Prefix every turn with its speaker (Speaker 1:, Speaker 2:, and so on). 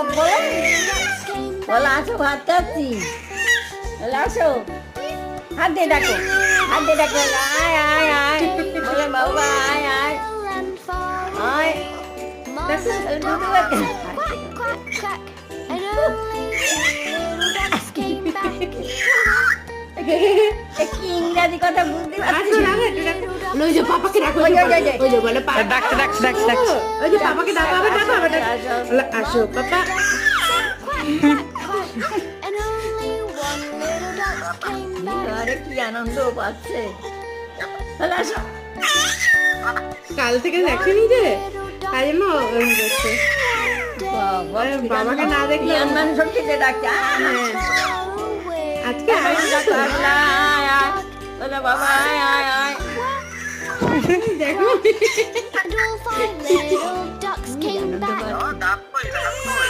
Speaker 1: বলো বলো আসো ভাত খাচ্ছি বলে আসো হাত দিয়ে ডাকো আয় আয় আয় বলে বাবা আয় আয় আয় দুধু কি ইংরাজি কথা বুঝতে পারছি না।
Speaker 2: ওই যে পাপাকে ডাকো,
Speaker 1: ওই যে, ওই যে,
Speaker 2: ওই যে বলে পাপা
Speaker 3: ডাকছে
Speaker 2: ওই যে পাপাকে ডাকো, আবার ডাকো, আবার ডাকো। বলে, আসো পাপা।
Speaker 1: আরে কি আনন্দ পাচ্ছে বলে আসো
Speaker 2: কাল থেকে দেখেনি যে তাই জন্য ওরকম করছে।
Speaker 1: বাবা
Speaker 2: বাবাকে না দেখলে
Speaker 1: সম্মান শক্তিতে ডাকছে
Speaker 2: হ্যাঁ, আজকে
Speaker 1: বলে বাবা আয় আয় আয়
Speaker 2: দেখো
Speaker 4: And all 5 little ducks came back.